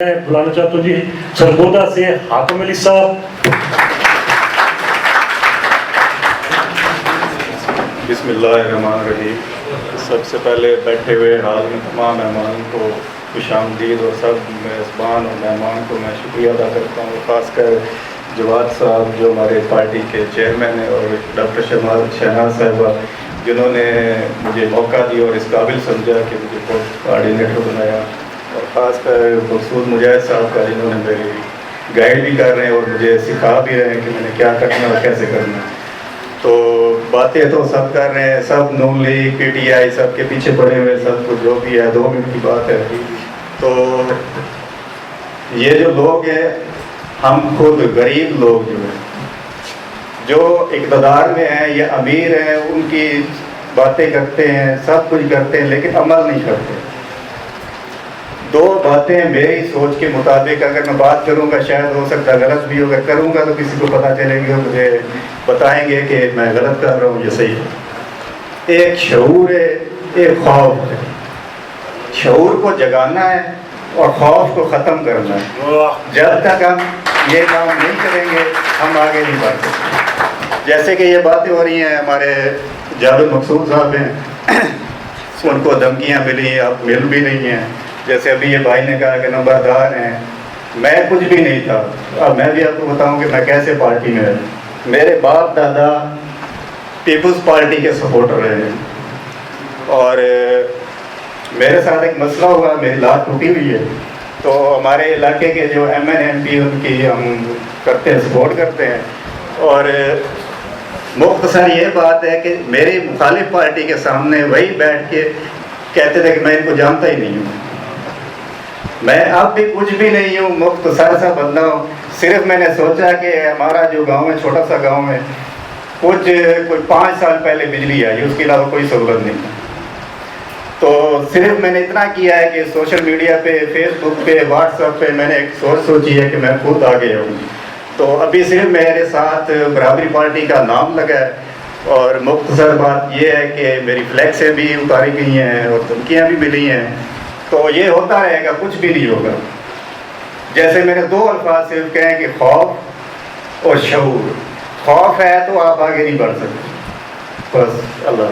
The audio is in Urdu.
میں بلانا چاہتا ہوں جی سرگودا سے حاتم علی صاحب۔ بسم اللہ الرحمن الرحیم۔ سب سے پہلے بیٹھے ہوئے حال میں تمام مہمان کو خوش آمدید، اور سب میزبان اور مہمان کو میں شکریہ ادا کرتا ہوں، خاص کر جواد صاحب جو ہمارے پارٹی کے چیئرمین ہیں، اور ڈاکٹر شہناز صاحبہ جنہوں نے مجھے موقع دیا اور اس قابل سمجھا کہ مجھے کوآرڈینیٹر بنایا، اور خاص کر مقصود مجاہد صاحب کا جنہوں نے میری گائیڈ بھی کر رہے ہیں اور مجھے سکھا بھی رہے ہیں کہ میں نے کیا کرنا اور کیسے کرنا۔ تو باتیں تو سب کر رہے ہیں، سب نون لیگ پی ٹی آئی سب کے پیچھے پڑے ہوئے، سب کچھ جو بھی ہے 2 منٹ کی بات ہے۔ تو یہ جو لوگ ہیں، ہم خود غریب لوگ جو ہیں، جو اقتدار میں ہیں یا امیر ہیں، ان کی باتیں کرتے ہیں، سب کچھ کرتے ہیں، لیکن عمل نہیں کرتے۔ 2 باتیں میری سوچ کے مطابق اگر میں بات کروں گا، شاید ہو سکتا ہے غلط بھی ہوگا، کروں گا تو کسی کو پتہ چلے گا، مجھے بتائیں گے کہ میں غلط کر رہا ہوں یا صحیح ہے۔ ایک شعور ہے، ایک خوف ہے۔ شعور کو جگانا ہے اور خوف کو ختم کرنا ہے۔ جب تک ہم یہ کام نہیں کریں گے، ہم آگے نہیں بڑھ سکتے۔ جیسے کہ یہ باتیں ہو رہی ہیں، ہمارے جاوید مقصود صاحب ہیں، ان کو دھمکیاں ملی، اب مل بھی نہیں ہیں۔ جیسے ابھی یہ بھائی نے کہا کہ نمبردار ہیں، میں کچھ بھی نہیں تھا۔ اب میں بھی آپ کو بتاؤں کہ میں کیسے پارٹی میں رہا۔ میرے باپ دادا پیپلز پارٹی کے سپورٹر رہے ہیں، اور میرے ساتھ ایک مسئلہ ہوا، میری لات ٹوٹی ہوئی ہے، تو ہمارے علاقے کے جو ایم این ایم پی ان کی ہم کرتے ہیں، سپورٹ کرتے ہیں، اور مختصر یہ بات ہے کہ میری مخالف پارٹی کے سامنے وہی بیٹھ کے کہتے تھے کہ میں ان کو جانتا ہی نہیں ہوں، میں اب بھی کچھ بھی نہیں ہوں، مختصر سا بندہ ہوں۔ صرف میں نے سوچا کہ ہمارا جو گاؤں ہے، چھوٹا سا گاؤں ہے، کوئی 5 سال پہلے بجلی آئی، اس کے علاوہ کوئی سہولت نہیں، تو صرف میں نے اتنا کیا ہے کہ سوشل میڈیا پہ، فیس بک پہ، واٹس ایپ پہ میں نے ایک سوچی ہے کہ میں خود آگے آؤں۔ تو ابھی صرف میرے ساتھ برابری پارٹی کا نام لگا ہے، اور مختصر بات یہ ہے کہ میری فلیکسیں بھی اتاری گئی ہیں اور دھمکیاں بھی ملی ہیں، تو یہ ہوتا رہے گا، کچھ بھی نہیں ہوگا۔ جیسے میں نے 2 الفاظ صرف کہیں کہ خوف اور شعور۔ خوف ہے تو آپ آگے نہیں بڑھ سکتے، بس۔ اللہ